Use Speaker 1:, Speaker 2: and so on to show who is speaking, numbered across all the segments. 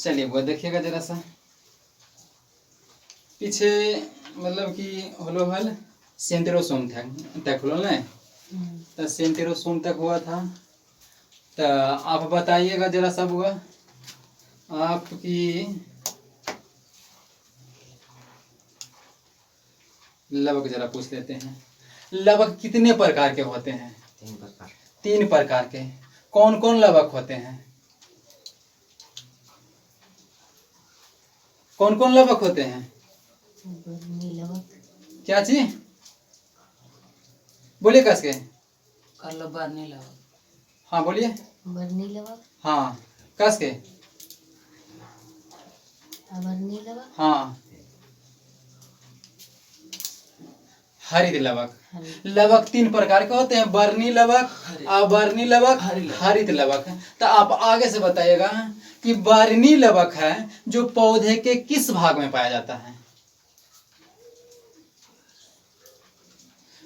Speaker 1: चलिए वो देखिएगा जरा सा पीछे मतलब कि होलो हल सेंटेरोसोम तक होलो ना तो सेंटेरोसोम तक हुआ था। तो आप बताइएगा जरा सा हुआ आपकी लवक जरा पूछ लेते हैं। लवक कितने प्रकार के होते हैं?
Speaker 2: 3 प्रकार।
Speaker 1: 3 प्रकार के। कौन कौन लवक होते हैं? कौन कौन लवक होते हैं? क्या चीज बोलिए कस के? हाँ बोलिए।
Speaker 3: बर्नी लवक।
Speaker 1: हाँ कस के।
Speaker 3: बर्नी लवक।
Speaker 1: हाँ हरित लवक। लवक 3 प्रकार के होते हैं, बर्नी लवक, अबर्नी लवक, हरित लवक। तो आप आगे से बताइएगा कि बर्नी लवक है जो पौधे के किस भाग में पाया जाता है?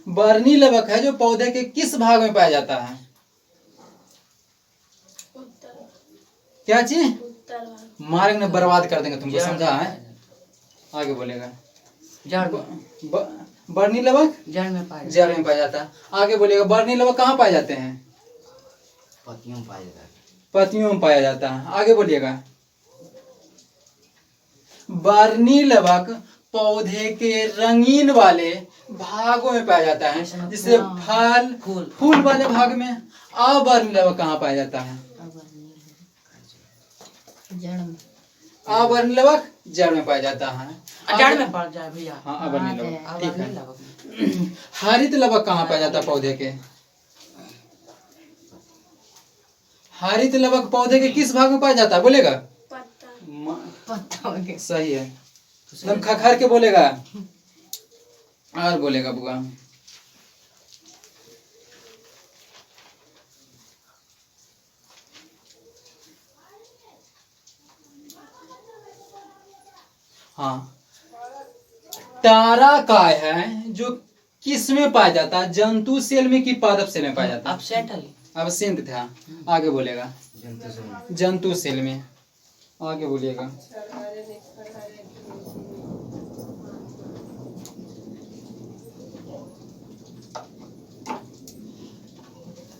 Speaker 1: बर्नी लवक है जो पौधे के किस भाग में पाया जाता है? क्या चीज? मार्ग ने बर्बाद कर देंगे तुमको, समझा है? आगे बोलेगा। बर्नी लवक जड़ में पाया जाता है। आगे बोलेगा बर्नी लवक कहाँ पाए जाते हैं?
Speaker 2: पत्तियों में पाया जाता है।
Speaker 1: पत्तियों में पाया जाता है। आगे बोलिएगा। बर्नी लवक पौधे के रंगीन वाले भागों में पाया जाता है, जिससे फल फूल वाले भाग में। अबर्नी लवक कहाँ पाया जाता है?
Speaker 3: जड़ में।
Speaker 1: अबर्नी लवक जड़ में पाया जाता है।
Speaker 4: जड़ में पड़ जाए भैया।
Speaker 1: हाँ अबर्नी लवक ठीक है। हरित लवक कहाँ पाया जाता है पौधे के? हरित लवक पौधे के किस भाग में पाया जाता है बोलेगा?
Speaker 3: पत्ता।
Speaker 1: सही है, एकदम खखर के बोलेगा। और बोलेगा बुआ। हाँ तारा काय है जो किस में पाया जाता है? जंतु सेल में कि पादप सेल में पाया जाता है? अबसेंट था। आगे बोलेगा। जंतु सेल में। आगे बोलिएगा।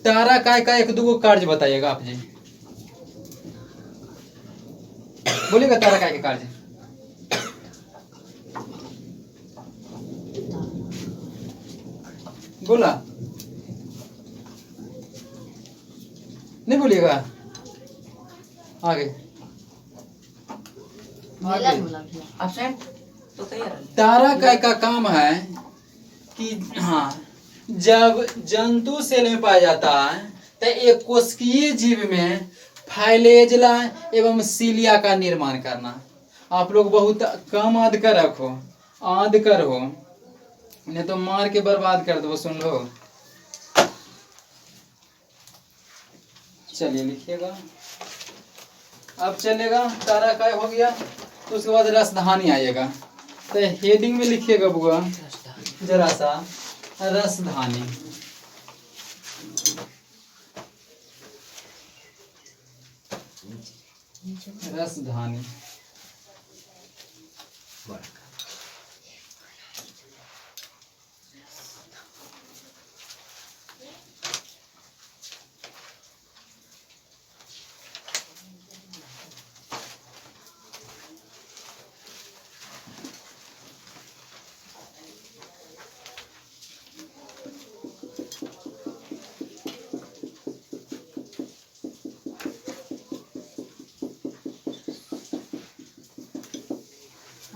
Speaker 1: तारा काय का 1-2 कार्य बताइएगा आप जी। बोलिएगा तारा काय के कार्य। बोला नहीं बोलिएगा। आगे तारा काय का काम है कि हाँ जब जंतु सेल में पाया जाता है तो एक कोशिकीय जीव में फाइलेजला एवं सीलिया का निर्माण करना। आप लोग बहुत कम आद कर रखो, आद कर हो, नहीं तो मार के बर्बाद कर दो। सुन लो। चलिए लिखिएगा। अब चलेगा तारा काय हो गया, तो उसके बाद रसधानी आएगा। तो हेडिंग में लिखिएगा बुआ जरा सा रसधानी। रसधानी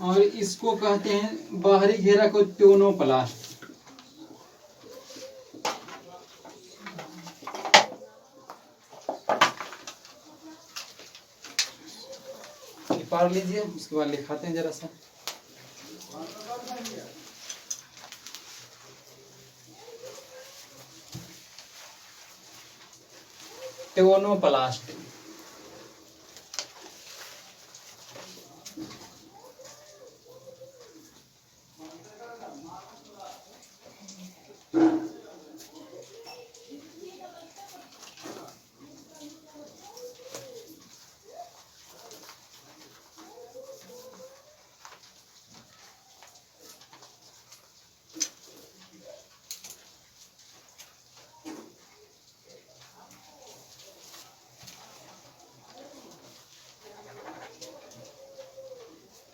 Speaker 1: और इसको कहते हैं बाहरी घेरा को ट्योनोप्लास्ट। पढ़ लीजिए, उसके बाद लिखाते हैं जरा सा। ट्योनोप्लास्ट।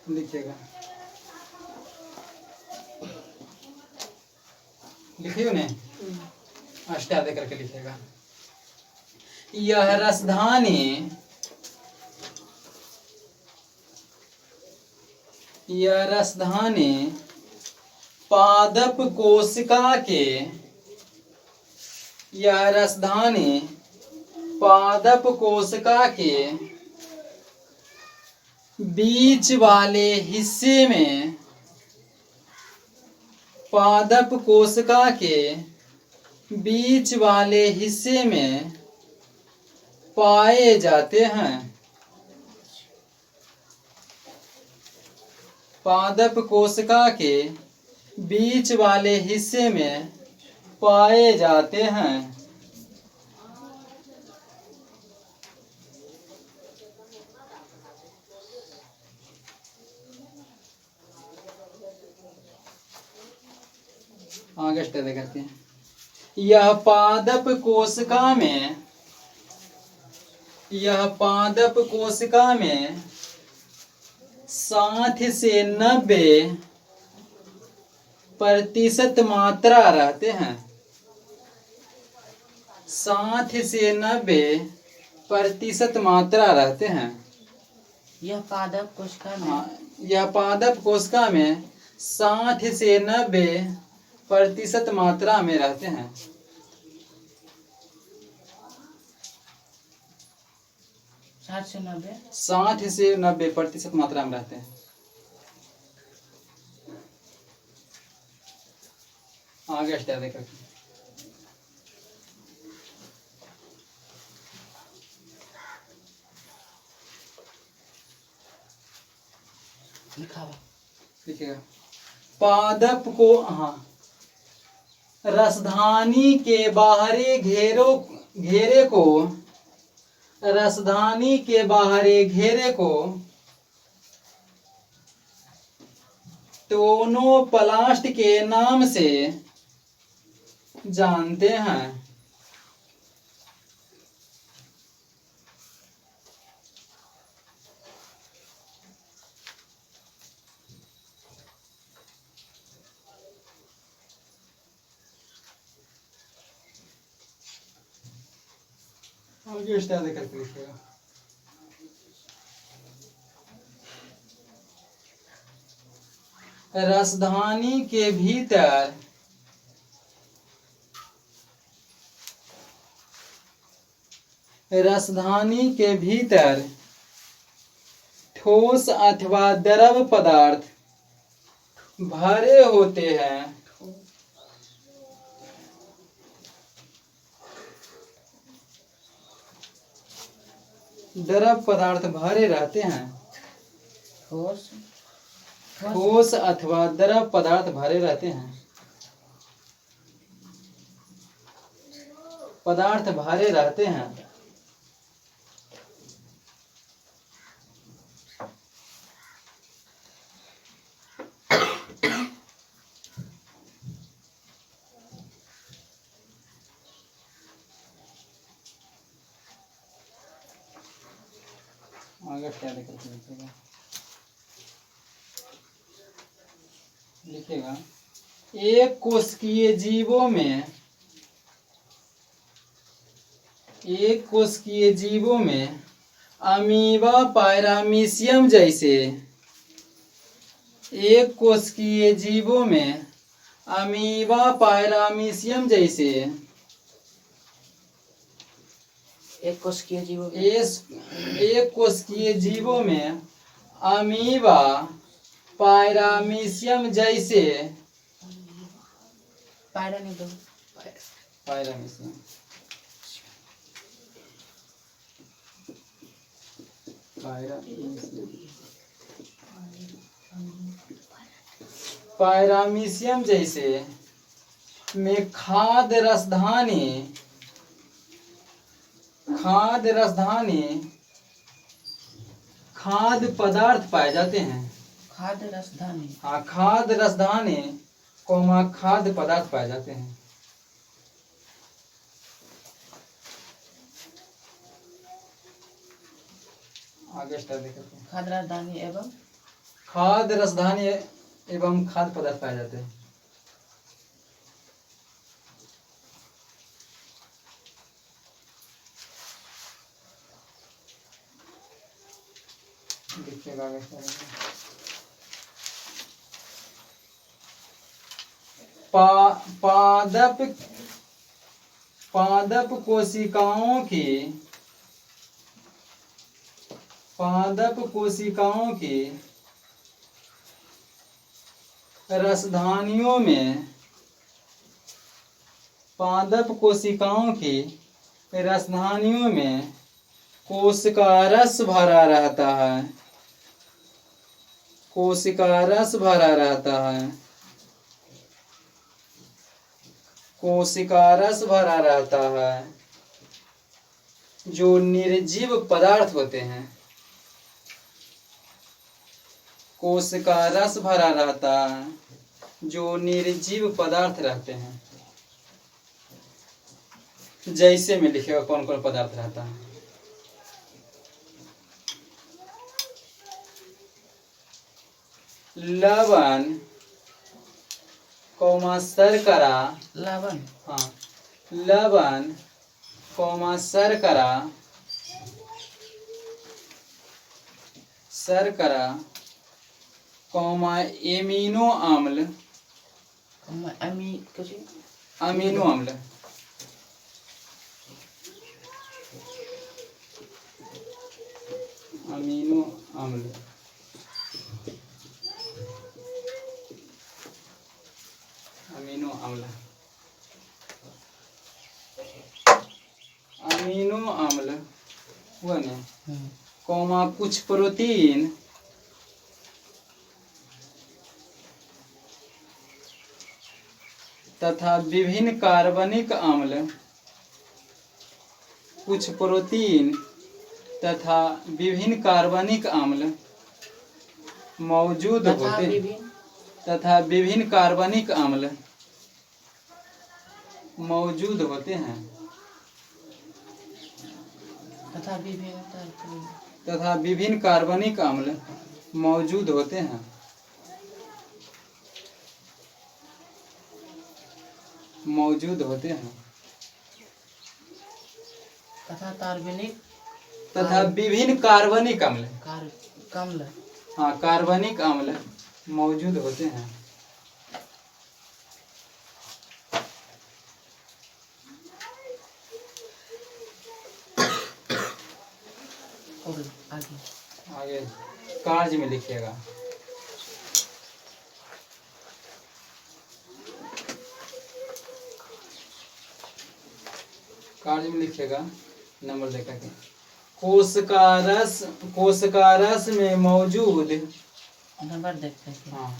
Speaker 1: लिखिएगा, लिखिए उन्हें अष्टादय करके लिखिएगा। यह रसधानी, यह रसधानी पादप कोशिका के, यह रसधानी पादप कोशिका के बीच वाले हिस्से में, पादप कोशिका के बीच वाले हिस्से में पाए जाते हैं। पादप कोशिका के बीच वाले हिस्से में पाए जाते हैं। आगे स्टडी करते हैं। यह पादप कोशिका में, यह पादप कोशिका में 60 से 90% मात्रा रहते हैं। 60 से 90% मात्रा रहते हैं।
Speaker 4: यह पादप कोशिका में,
Speaker 1: हाँ, यह पादप कोशिका में 60 से 90% मात्रा में रहते हैं।
Speaker 4: 60 से
Speaker 1: 90% मात्रा में रहते हैं। आगे स्टार्ट देखो।
Speaker 4: लिखा हुआ
Speaker 1: लिखिएगा। पादप को, हाँ, रसधानी के बाहरी घेरे को, रसधानी के बाहरी घेरे को टोनोप्लास्ट के नाम से जानते हैं। आगे स्टार्ट करके लिखिएगा। रसधानी के भीतर, रसधानी के भीतर ठोस अथवा द्रव पदार्थ भरे होते हैं। द्रव पदार्थ भरे रहते हैं।
Speaker 4: ठोस
Speaker 1: ठोस अथवा द्रव पदार्थ भरे रहते हैं। पदार्थ भरे रहते हैं। आगे क्या लिखिएगा, लिखिएगा। एक कोशिकीय जीवों में, एक कोशिकीय जीवों में अमीबा पायरामीशियम जैसे, एक कोशिकीय जीवों में अमीबा पायरामीशियम जैसे,
Speaker 4: एक कोशिकीय जीवों में,
Speaker 1: एक कोशिकीय जीवों में अमीबा पायरामीशियम जैसे,
Speaker 4: पायरामीशियम,
Speaker 1: पायरामीशियम, पायरामीशियम जैसे में खाद्य रसधानी, खाद्य रसधानी खाद्य पदार्थ पाए जाते हैं।
Speaker 4: खाद्य रसधानी,
Speaker 1: हाँ, खाद्य रसधानी कोमा खाद्य पदार्थ पाए जाते हैं। आगे स्टार्ट देखते हैं।
Speaker 4: खाद्य रसधानी एवं
Speaker 1: खाद्य रसधानी एवं खाद्य पदार्थ पाए जाते हैं। देखिएगा आगे क्या है। पादप पादप कोशिकाओं की रसधानियों में कोशिका रस भरा रहता है। कोशिका रस भरा रहता है जो निर्जीव पदार्थ होते हैं। कोशिका रस भरा रहता है जो निर्जीव पदार्थ रहते हैं। जैसे में लिखेगा कौन कौन पदार्थ रहता है। लवण, शर्करा,
Speaker 4: लवण,
Speaker 1: हाँ, लवण, शर्करा, एमिनो अम्ल, अमीनो अम्ल, अमीनो अम्ल, अमीनो अम्ल, अमीनो अम्ल हुआ ना, कुछ प्रोटीन तथा विभिन्न कार्बनिक अम्ल, कुछ प्रोटीन तथा विभिन्न कार्बनिक अम्ल मौजूद होते हैं तथा विभिन्न कार्बनिक अम्ल मौजूद होते हैं
Speaker 4: तथा
Speaker 1: विभिन्न कार्बनिक अम्ल मौजूद होते हैं तथा विभिन्न कार्बनिक अम्ल, हाँ, कार्बनिक अम्ल मौजूद होते हैं।
Speaker 4: और
Speaker 1: आगे कार्य में लिखिएगा। कार्य में लिखिएगा नंबर लेकर के। कोशिका रस में मौजूद,
Speaker 4: नंबर देखते हैं।
Speaker 1: हाँ,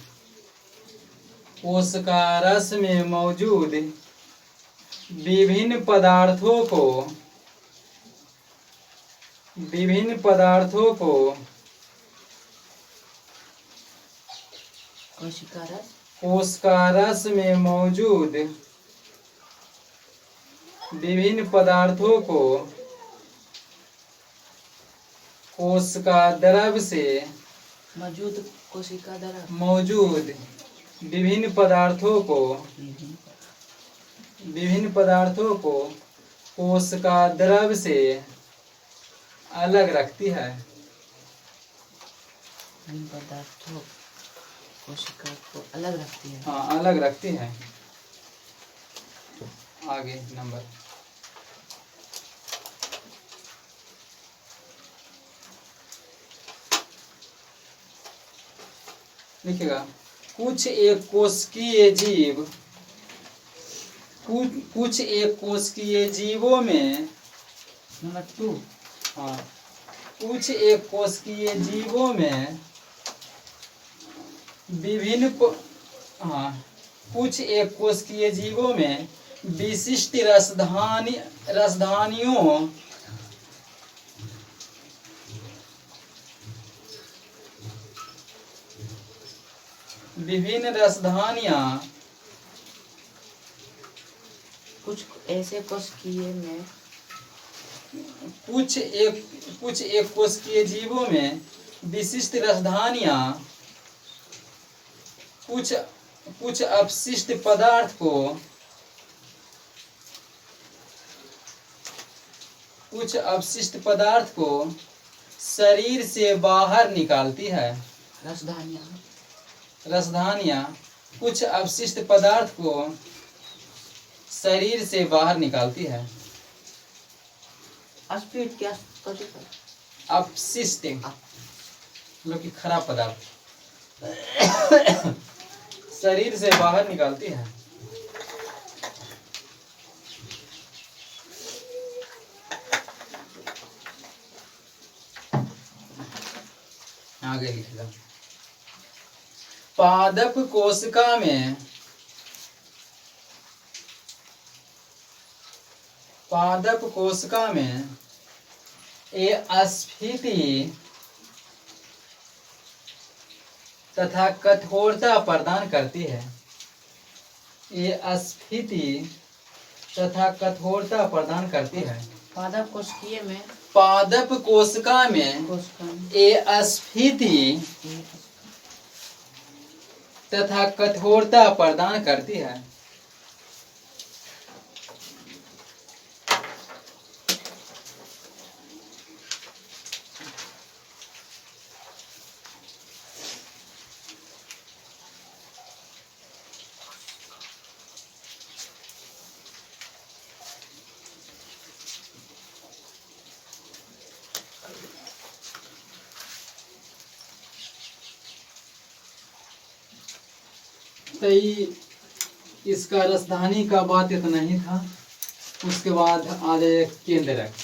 Speaker 1: कोशिका रस में मौजूद विभिन्न पदार्थों को कोशिका रस में मौजूद विभिन्न पदार्थों को कोशिका द्रव से मौजूद विभिन्न पदार्थों को कोशिका द्रव से अलग रखती है।
Speaker 4: पदार्थों कोशिका को अलग रखती है।
Speaker 1: हाँ, अलग रखती है। आगे नंबर लिखिएगा। कुछ एक कोशिकीय जीवों में,
Speaker 4: नंबर 2,
Speaker 1: हाँ, कुछ एक कोशिकीय जीवों में विशिष्ट रसधानियों विभिन्न रसधानियाँ
Speaker 4: कुछ ऐसे कोशिकीय में
Speaker 1: कुछ एक कोशिकीय जीवों में विशिष्ट रसधानियाँ कुछ कुछ अपशिष्ट पदार्थ को कुछ अपशिष्ट पदार्थ को शरीर से बाहर निकालती है। रसधानियाँ कुछ अपशिष्ट पदार्थ को शरीर से बाहर निकालती है।
Speaker 4: अस्पीड क्या
Speaker 1: अपशिष्ट मतलब कि खराब पदार्थ शरीर से बाहर निकालती है। आगे लिखेगा पादप कोशिका में ये स्फीति तथा कठोरता प्रदान करती है। ये स्फीति तथा कठोरता प्रदान करती है।
Speaker 4: पादप
Speaker 1: कोशिका में ये स्फीति तथा कठोरता प्रदान करती है। तो इसका राजधानी का बात इतना ही था। उसके बाद आ जाए केंद्रक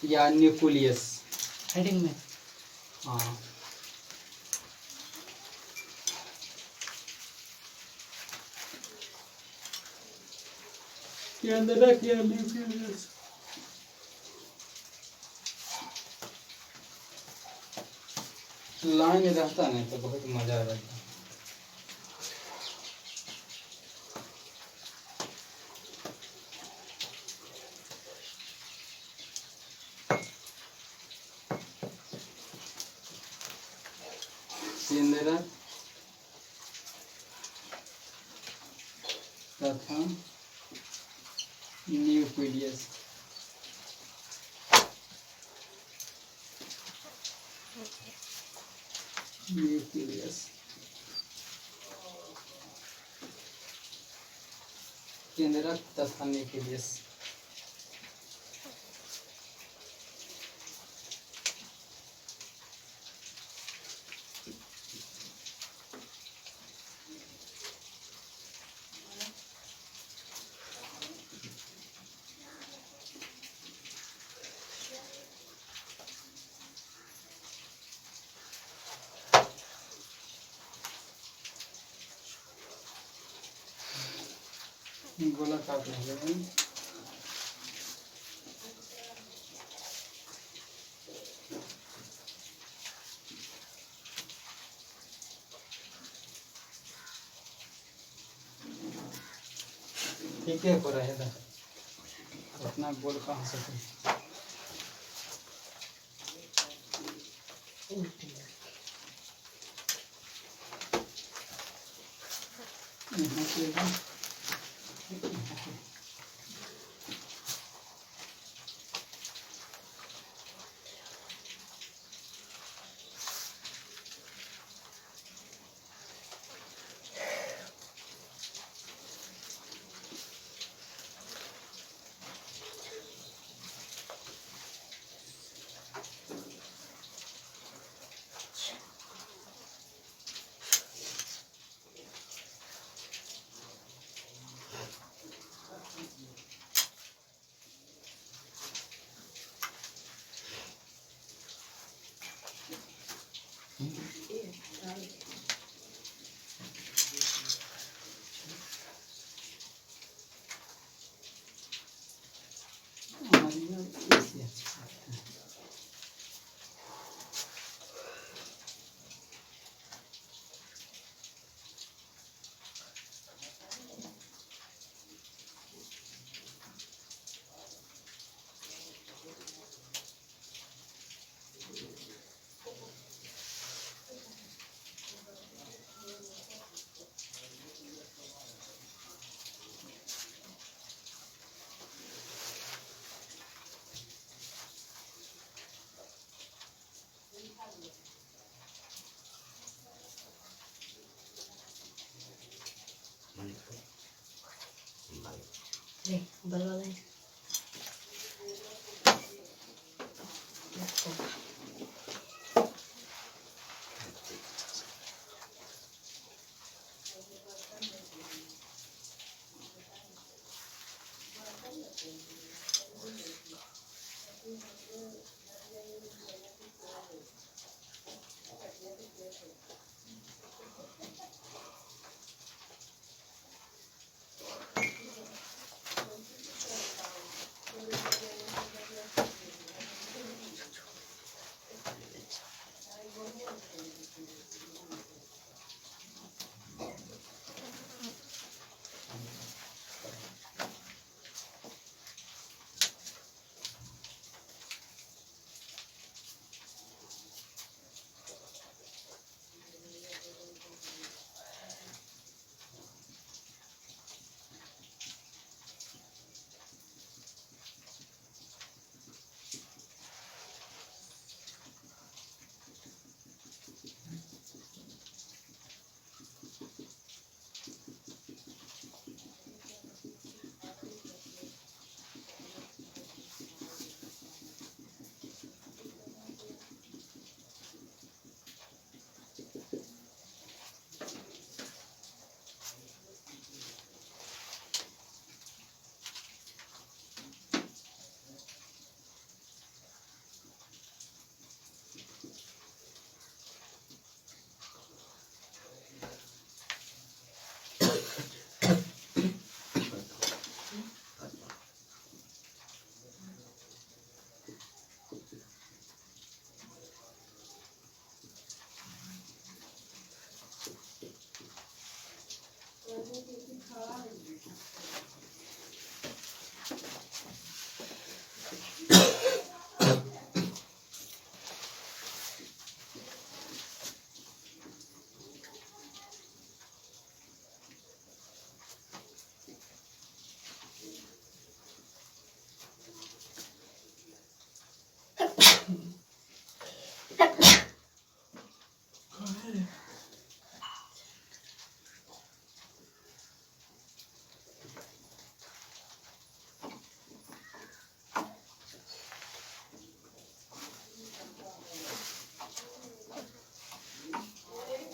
Speaker 1: या न्यूक्लियस
Speaker 4: हेडिंग में।
Speaker 1: हाँ केंद्रक या न्यूक्लियस लाइन रहता नहीं तो बहुत मजा रहता। केंद्रक तथा न्यूक्लियस केंद्रक तथा न्यूक्लियस गोला काट लेंगे। ठीक है, हो रहेगा उतना गोल कहाँ से यहाँ पे
Speaker 3: ले बल वाला है।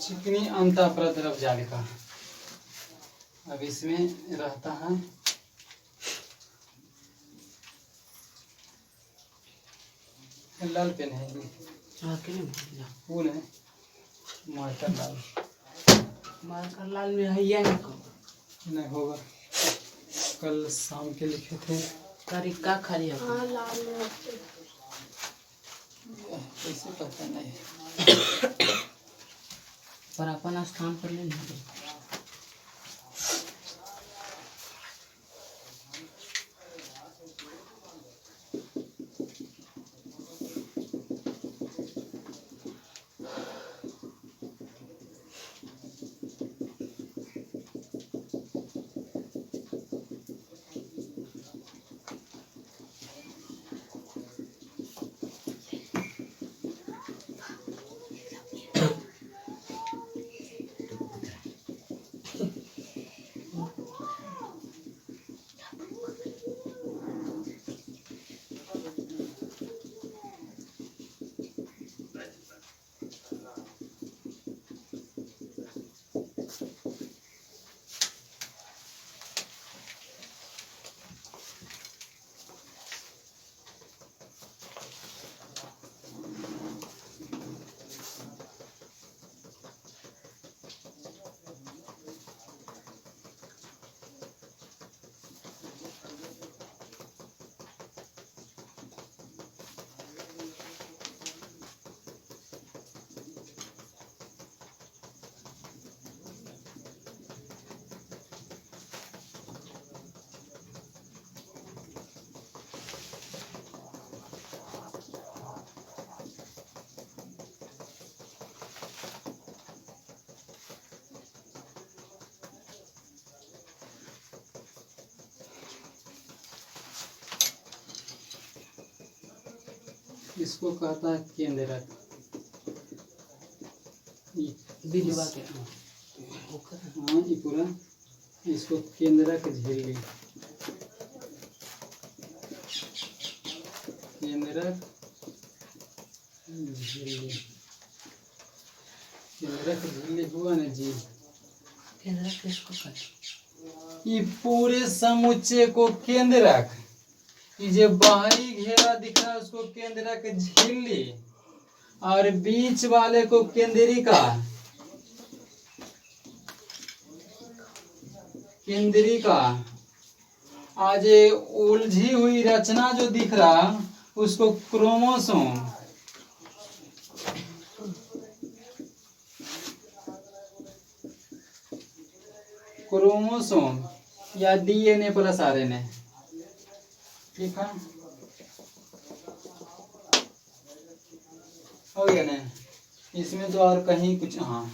Speaker 1: चिकनी अंता प्रद्रव जालिका अब इसमें रहता है लाल पेन है ये फूल है मार्कर लाल
Speaker 4: मार्कर लाल में है या
Speaker 1: नहीं होगा कल शाम के लिखे थे
Speaker 4: तरीका खाली है
Speaker 1: कैसे पता नहीं
Speaker 4: पर अपन स्थान पर ले लेंगे।
Speaker 1: इसको कहता है केंद्रक
Speaker 4: बिलवा के
Speaker 1: हाँ ये पूरा इसको केंद्रक झिल्ली केंद्रक झिल्ली, केंद्रक झिल्ली हुआ ना जी।
Speaker 4: केंद्र किसको कहते
Speaker 1: ये पूरे समुच्चय को केंद्रक, ये जो बाहरी घेरा दिख रहा है उसको केंद्रक झिल्ली, और बीच वाले को केंद्रिका, केंद्रिका। आज ये उलझी हुई रचना जो दिख रहा उसको क्रोमोसोम, क्रोमोसोम या डीएनए प्लस आरएनए। ठीक है, हो गया ना। इसमें तो और कहीं कुछ, हाँ।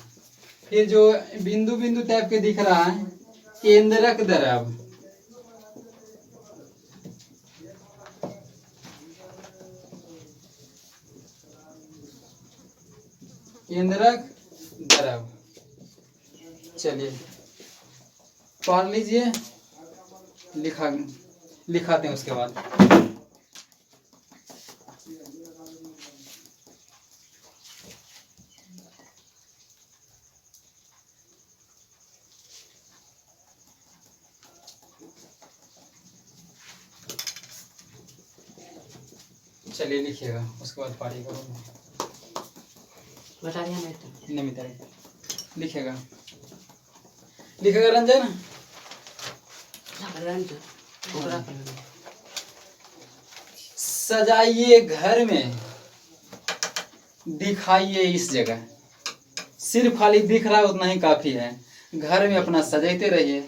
Speaker 1: फिर जो बिंदु बिंदु टाइप के दिख रहा है, केंद्रक द्रव, केंद्रक द्रव। चलिए पढ़ लीजिए, लिखाते हैं उसके बाद। चलिए लिखिएगा, उसके बाद पढ़िएगा।
Speaker 4: बता दिया मैं तो
Speaker 1: नहीं मिता लिखेगा, लिखेगा रंजन। सजाइए घर में, दिखाइए इस जगह। सिर्फ खाली दिख रहा है उतना ही काफी है, घर में अपना सजाते रहिए।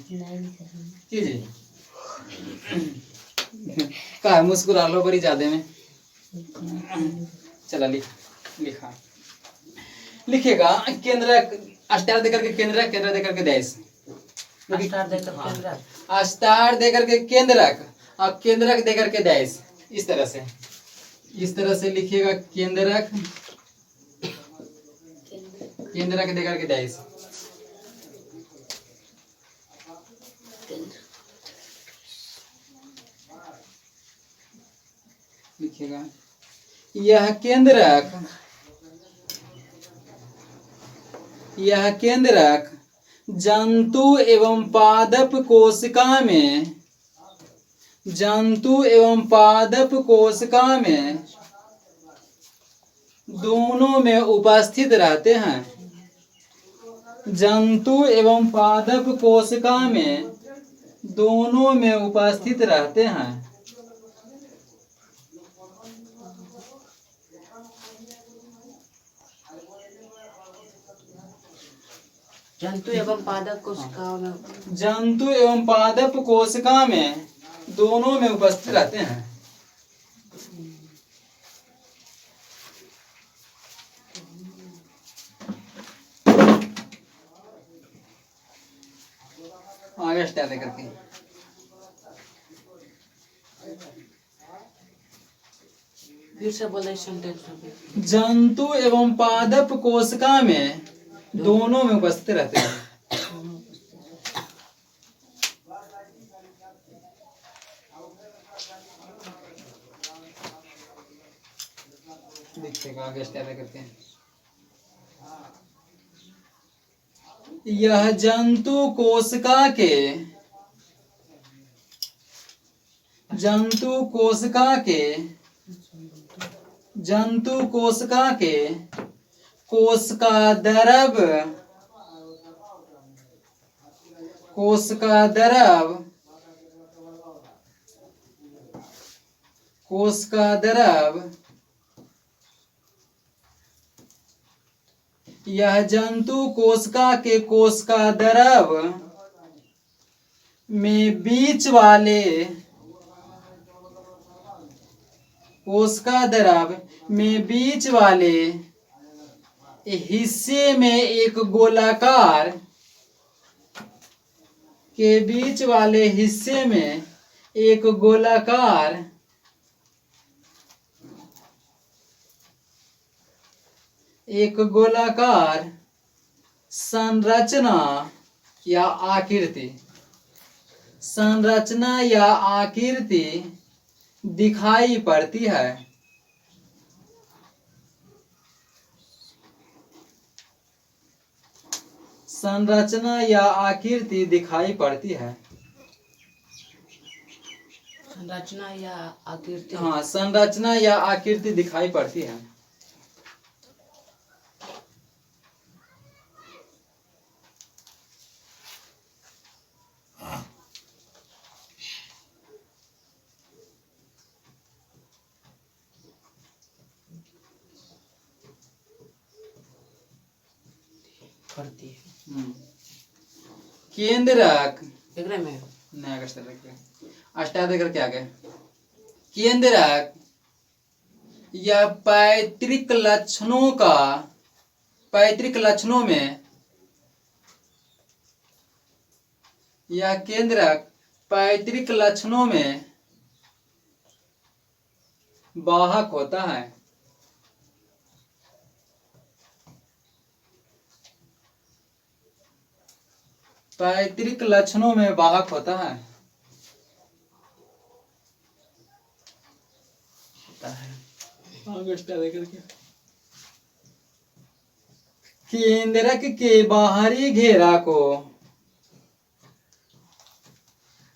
Speaker 1: जी का मुस्कुरा लो बड़ी ज्यादा में। चला लिखा लिखेगा। केंद्रक स्टार देकर के केंद्रक, केंद्र देकर के देश, स्टार देकर के केंद्रक और केंद्रक देकर के देश। इस तरह से लिखिएगा। केंद्रक, केंद्रक देकर के देश। लिखिएगा। यह केंद्रक जंतु एवं पादप कोशिका में, जंतु एवं पादप कोशिका में दोनों में उपस्थित रहते हैं। जंतु एवं पादप कोशिका में दोनों में उपस्थित रहते हैं।
Speaker 4: जंतु एवं पादप कोशिकाओं में,
Speaker 1: जंतु एवं पादप कोशिका में दोनों में उपस्थित रहते हैं। आगे स्टार्ट करके
Speaker 4: फिर से बोले सेंटेंस।
Speaker 1: जंतु एवं पादप कोशिका में दोनों में उपस्थित रहते हैं। देखिएगा आगे स्टार्ट करते हैं। यह जंतु कोशिका के, जंतु कोशिका के, जंतु कोशिका के कोशिका द्रव, कोशिका द्रव, कोशिका द्रव, यह जंतु कोशिका के कोशिका द्रव में बीच वाले, कोशिका द्रव में बीच वाले हिस्से में एक गोलाकार, के बीच वाले हिस्से में एक गोलाकार संरचना या आकृति, संरचना या आकृति दिखाई पड़ती है। संरचना या आकृति दिखाई पड़ती है।
Speaker 4: संरचना या आकृति।
Speaker 1: हाँ, संरचना या आकृति दिखाई पड़ती है।
Speaker 4: पड़ती है।
Speaker 1: केंद्रक
Speaker 4: एकरे में
Speaker 1: नया अष्टाधिकार क्या गए? केंद्रक या पैतृक लक्षणों में या केंद्रक पैतृक लक्षणों में वाहक होता है। पैतृक लक्षणों में वाहक होता है। केंद्रक के बाहरी घेरा को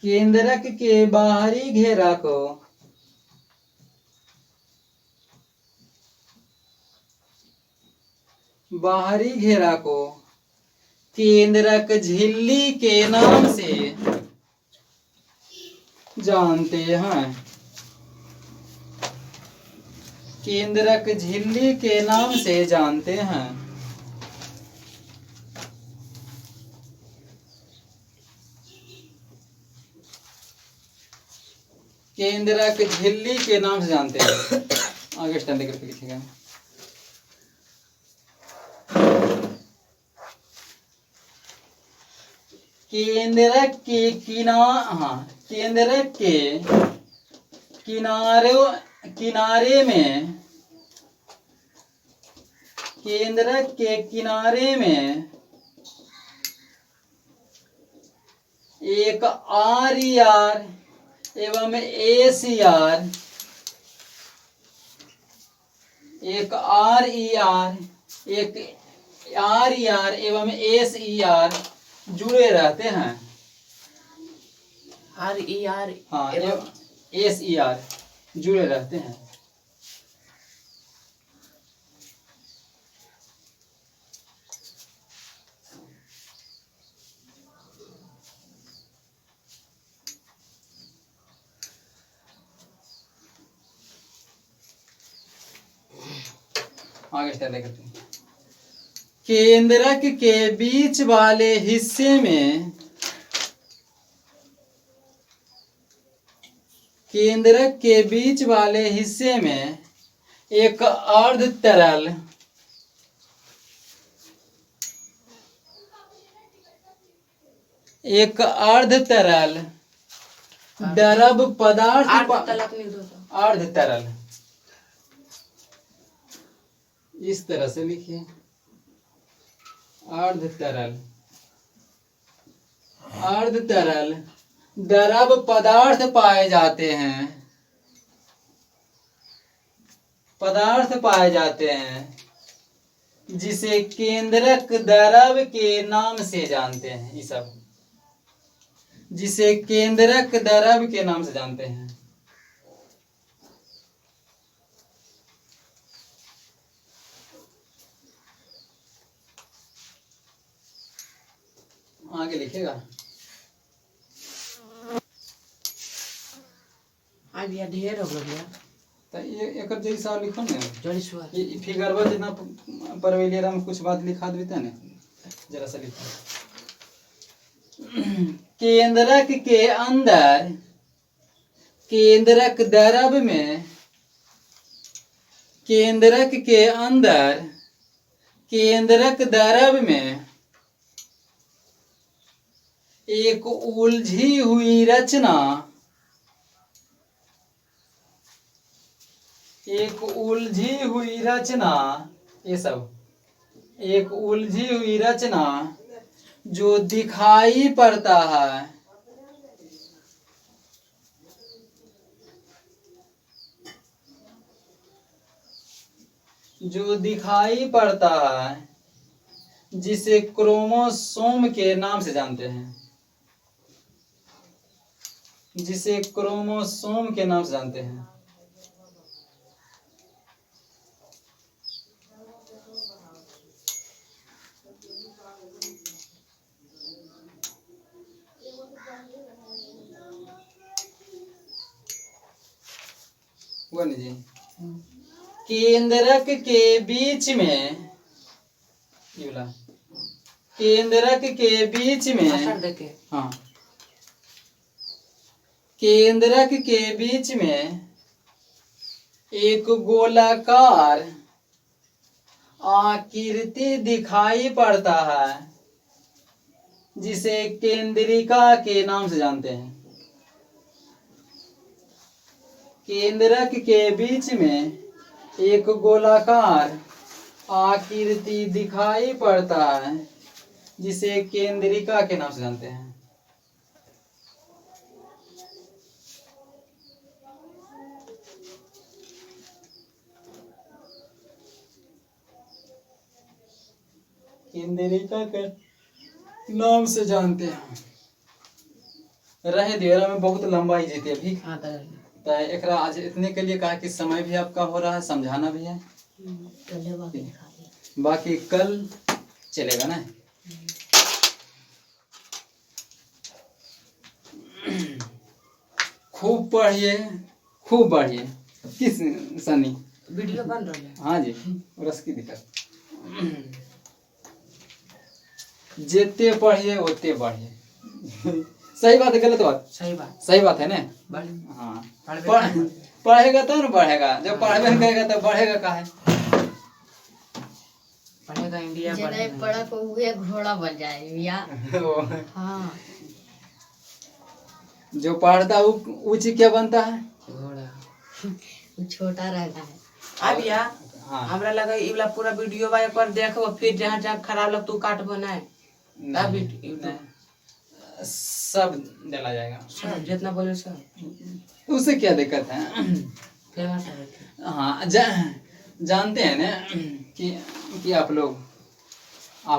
Speaker 1: केंद्रक के बाहरी घेरा को केंद्रक झिल्ली के नाम से जानते हैं। केंद्रक झिल्ली के नाम से जानते हैं। केंद्रक झिल्ली के नाम से जानते हैं। आगे स्टैंड करके लिखिएगा। केंद्रक के किनारे में एक RER एवं ACR एवं SER जुड़े रहते हैं।
Speaker 4: RER
Speaker 1: हाँ, एवं SER जुड़े रहते हैं। आगे स्टार्ट करते हैं। केंद्रक के बीच वाले हिस्से में एक अर्ध तरल द्रव पदार्थ अर्ध तरल इस तरह से लिखिए। अर्ध तरल द्रव पदार्थ पाए जाते हैं जिसे केंद्रक द्रव के नाम से जानते हैं। ये सब जिसे केंद्रक द्रव के नाम से जानते हैं। आगे लिखेगा।
Speaker 4: भैया ढेर हो गया भैया।
Speaker 1: तो ये एक जैसा लिखो ना।
Speaker 4: ये
Speaker 1: फिगर बा जितना परवेलियर में कुछ बात लिखा देते हैं ना, जरा सा लिखो। केंद्रक के अंदर केंद्रक द्रव में एक उलझी हुई रचना जो दिखाई पड़ता है। जिसे क्रोमोसोम के नाम से जानते हैं, जिसे क्रोमोसोम के नाम से जानते हैं। वन जी, केंद्रक के बीच में, ये वाला, केंद्रक के बीच में,
Speaker 4: असर देखे।
Speaker 1: हाँ, केंद्रक के बीच में एक गोलाकार आकृति दिखाई पड़ता है, जिसे केंद्रिका के नाम से जानते हैं। केंद्रक के बीच में एक गोलाकार आकृति दिखाई पड़ता है, जिसे केंद्रिका के नाम से जानते हैं। केंद्रिका के नाम से जानते हैं। रहे दियरा में बहुत लंबाई जेते अभी,
Speaker 4: हाँ
Speaker 1: तो एकरा आज इतने के लिए कहा कि समय भी आपका हो रहा है, समझाना भी है,
Speaker 3: चले बाकी दिखा दिया।
Speaker 1: बाकी कल चलेगा ना। खूब पढ़िए, खूब बढ़िए। किस सनी?
Speaker 4: वीडियो बन रहा है।
Speaker 1: हाँ जी, रस की दिक्कत। जितने पढ़िए उतने बढ़िए। सही बात है, गलत बात?
Speaker 4: सही बात।
Speaker 1: सही बात है ना। हाँ, पढ़ेगा तो ना बढ़ेगा, जब पढ़बे नहीं करेगा तो बढ़ेगा काहे?
Speaker 4: पढ़ेगा इंडिया
Speaker 3: जे नहीं पढ़ा को हुए घोड़ा बन जाए या। हाँ,
Speaker 1: जो पढ़ता वो चीज क्या बनता है?
Speaker 4: घोड़ा।
Speaker 3: वो छोटा रहता है।
Speaker 4: अब या
Speaker 1: हाँ,
Speaker 4: हमरा लगा ई वाला पूरा वीडियो बा एक बार देखो, फिर जहाँ जहाँ खराब लग तू काटबो ना, तब
Speaker 1: नहीं, सब डाला जाएगा।
Speaker 4: सब जितना बोले सब।
Speaker 1: उससे क्या दिक्कत है?
Speaker 4: फेमस है।
Speaker 1: हाँ, जानते हैं ना कि आप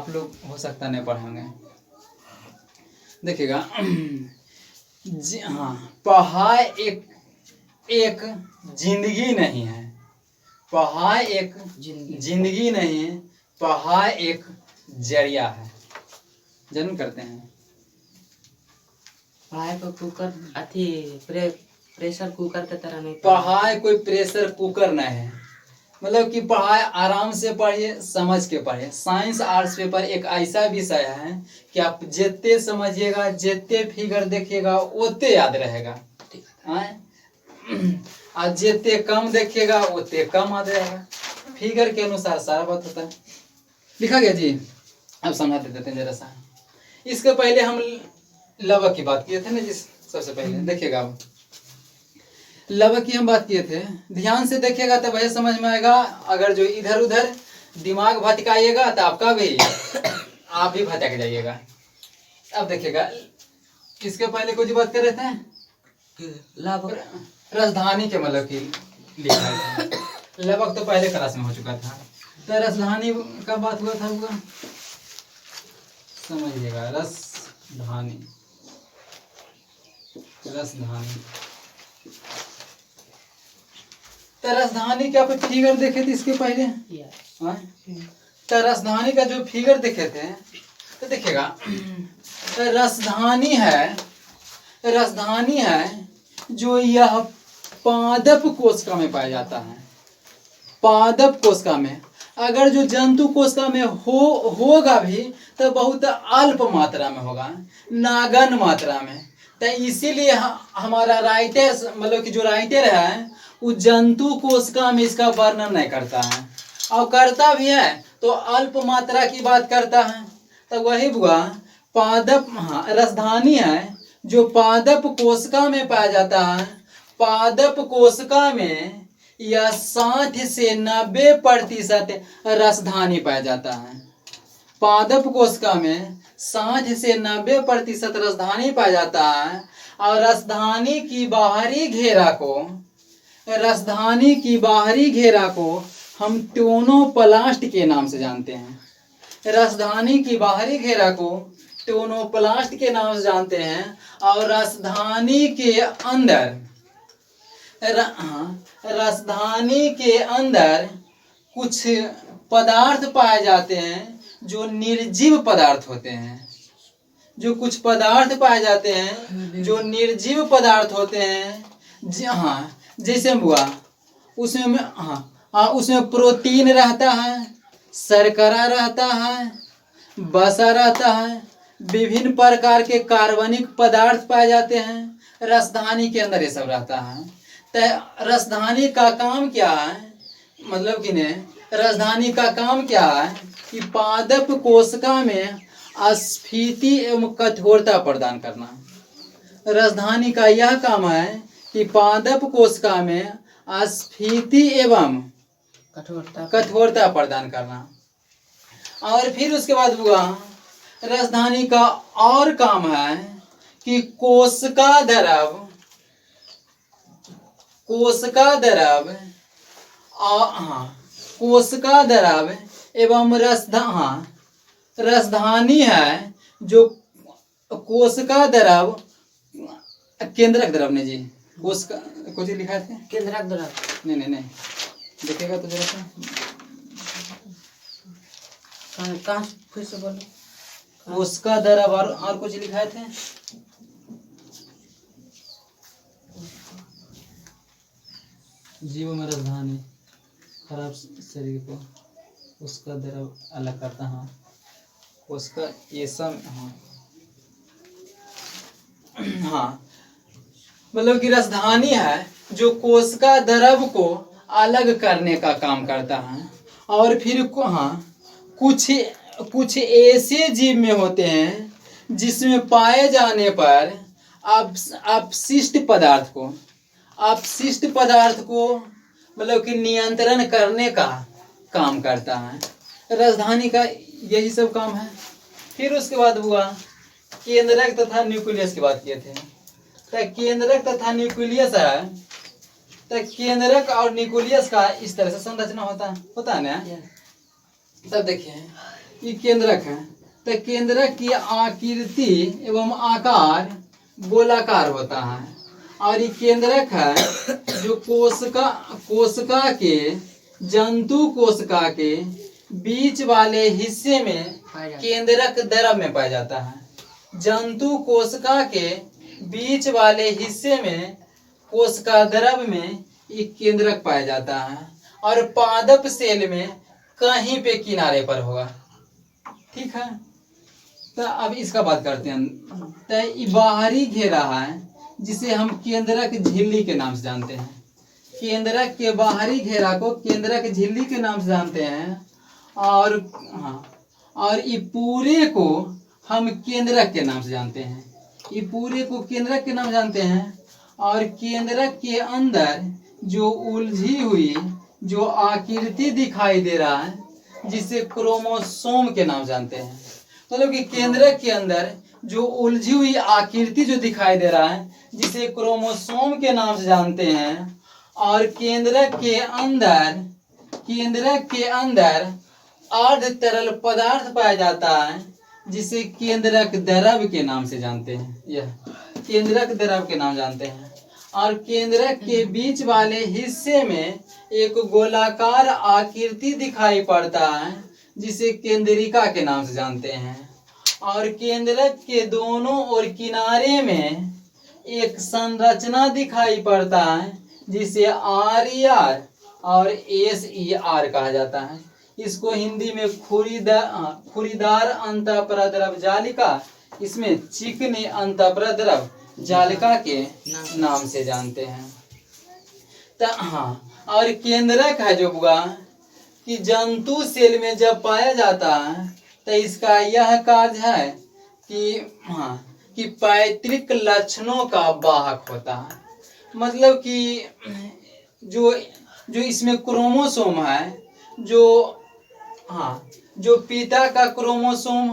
Speaker 1: लोग हो सकता नहीं पढ़ेंगे। देखिएगा, हाँ, पढ़ाई एक जिंदगी नहीं है। पढ़ाई एक जिंदगी नहीं है, पढ़ाई एक जरिया है। जरूर करते हैं
Speaker 4: पढ़ाई को कुकर अथी प्रेशर कुकर के तरह नहीं।
Speaker 1: पढ़ाई कोई प्रेशर कुकर नहीं है। मतलब कि पढ़ाई आराम से पढ़िए, समझ के पढ़िए। साइंस आर्ट्स पेपर एक ऐसा विषय है कि आप जितने समझिएगा, जितने फिगर देखिएगा उतने याद रहेगा, और जितने कम देखिएगा उतने कम याद रहेगा। फिगर के अनुसार सारा बात होता है। लिखा गया जी, अब समझा देते हैं जरा सा। इसके पहले हम लवक की बात किए थे ना, जिस सबसे पहले देखिएगा, अब लवक की हम बात किए थे। ध्यान से देखिएगा तो वही समझ में आएगा। अगर जो इधर उधर दिमाग भटकाइएगा तो आपका भी आप भी भटक जाइएगा। अब देखिएगा, इसके पहले कुछ बात कर रहे थे
Speaker 4: लवक
Speaker 1: राजधानी के, मतलब की लिखा है। लवक तो पहले क्लास में हो चुका था। तो राजधानी का बात हुआ था, समझिएगा। राजधानी तो राजधानी के आप फिगर देखे थे इसके पहले। हाँ? तो राजधानी का जो फिगर देखे थे, तो देखिएगा, राजधानी है जो यह पादप कोशिका में पाया जाता है। पादप कोशिका में, अगर जो जंतु कोशिका में होगा भी तो बहुत अल्प मात्रा में होगा, नागन मात्रा में। तो इसीलिए हमारा राइटर, मतलब कि जो राइटर है, वो जंतु कोशिका में इसका वर्णन नहीं करता है, और करता भी है तो अल्प मात्रा की बात करता है। तो वही हुआ पादप। हाँ, राजधानी है जो पादप कोशिका में पाया जाता है। पादप कोशिका में यह 60 से 90% राजधानी पाया जाता है। पादप कोशिका में 60 से 90% राजधानी पाया जाता है। और राजधानी की बाहरी घेरा को हम टोनोप्लास्ट के नाम से जानते हैं। राजधानी की बाहरी घेरा को टोनोप्लास्ट के नाम से जानते हैं। और राजधानी के अंदर राजधानी के अंदर कुछ पदार्थ पाए जाते हैं जो निर्जीव पदार्थ होते हैं। जो कुछ पदार्थ पाए जाते हैं जो निर्जीव पदार्थ होते हैं। हाँ, जैसे हुआ उसमें उसमें प्रोटीन रहता है, शर्करा रहता है, वसा रहता है, विभिन्न प्रकार के कार्बनिक पदार्थ पाए जाते हैं। राजधानी के अंदर ये सब रहता है। तो राजधानी का काम क्या है, मतलब कि ने राजधानी का काम क्या है कि पादप कोशिका में स्फीति एवं कठोरता प्रदान करना। राजधानी का यह काम है कि पादप कोशिका में स्फीति एवं कठोरता प्रदान करना। और फिर उसके बाद हुआ राजधानी का और काम है कि कोशिका द्रव एवं राजधानी है जो कोशिका द्रव केंद्रक द्रव ने जी कोशिका कुछ लिखा थे
Speaker 4: केंद्रक द्रव
Speaker 1: नहीं देखेगा तो जरा सा
Speaker 4: कहाँ फिर से बोलो।
Speaker 1: कोशिका द्रव और कुछ लिखा थे जीवों में राजधानी खराब शरीर को उसका द्रव अलग करता है। उसका ये सब हाँ मतलब कि राजधानी है जो कोशिका द्रव को अलग करने का काम करता है। और फिर कुछ ऐसे जीव में होते हैं जिसमें पाए जाने पर अपशिष्ट पदार्थ को मतलब कि नियंत्रण करने का काम करता है। राजधानी का यही सब काम है। फिर उसके बाद हुआ केंद्रक तथा न्यूक्लियस की बात किए थे। तो केंद्रक तथा न्यूक्लियस है, तो केंद्रक और न्यूक्लियस का इस तरह से संरचना होता है ना। तब देखिए ये केंद्रक है, तो केंद्रक की आकृति एवं आकार गोलाकार होता है। और ये केंद्रक है जो कोशिका के जंतु कोशिका के बीच वाले हिस्से में केंद्रक द्रव में पाया जाता है। जंतु कोशिका के बीच वाले हिस्से में कोशिका द्रव में एक केंद्रक पाया जाता है। और पादप सेल में कहीं पे किनारे पर होगा। ठीक है, तो अब इसका बात करते हैं। तो ये बाहरी घेरा है जिसे हम केंद्रक झिल्ली के नाम से जानते हैं। केंद्रक के बाहरी घेरा को केंद्रक झिल्ली के नाम से जानते हैं। और ये पूरे को हम केंद्रक के नाम से जानते हैं। ये पूरे को केंद्रक के नाम जानते हैं। और केंद्रक के अंदर जो उलझी हुई जो आकृति दिखाई दे रहा है जिसे क्रोमोसोम के नाम जानते हैं। मतलब कि केंद्रक के अंदर जो उलझी हुई आकृति जो दिखाई दे रहा है जिसे क्रोमोसोम के नाम से जानते हैं। और केंद्रक के अंदर अर्ध तरल पदार्थ पाया जाता है जिसे केंद्रक द्रव के नाम से जानते हैं। यह केंद्रक द्रव के नाम जानते हैं। और केंद्रक के बीच वाले हिस्से में एक गोलाकार आकृति दिखाई पड़ता है जिसे केंद्रिका के नाम से जानते हैं। और केंद्रक के दोनों ओर किनारे में एक संरचना दिखाई पड़ता है जिसे RER और SER कहा जाता है। इसको हिंदी में खुरीदार अंतःप्रद्रव जालिका, इसमें चिकनी अंतःप्रद्रव जालिका के नाम से जानते हैं। और केंद्रक है जो हुआ कि जंतु सेल में जब पाया जाता है तो इसका यह कार्य है कि पैतृक लक्षणों का वाहक होता है। मतलब कि जो इसमें क्रोमोसोम है जो पिता का क्रोमोसोम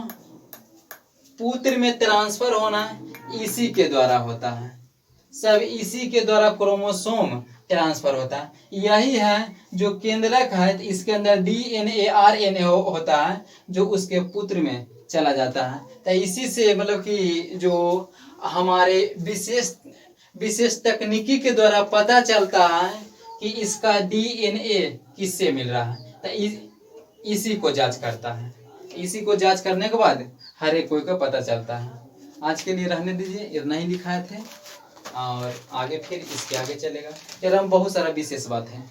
Speaker 1: पुत्र में ट्रांसफर होना इसी के द्वारा होता है। सब इसी के द्वारा क्रोमोसोम ट्रांसफर होता है। यही है जो केंद्रक है, तो इसके अंदर DNA RNA होता है जो उसके पुत्र में चला जाता है। तो इसी से मतलब कि जो हमारे विशेष तकनीकी के द्वारा पता चलता है कि इसका DNA किससे मिल रहा है, तो इसी को जांच करता है। इसी को जांच करने के बाद हर एक कोई का पता चलता है। आज के लिए रहने दीजिए, इतना ही लिखाए थे और आगे फिर इसके आगे चलेगा। यार हम बहुत सारा विशेष बात है।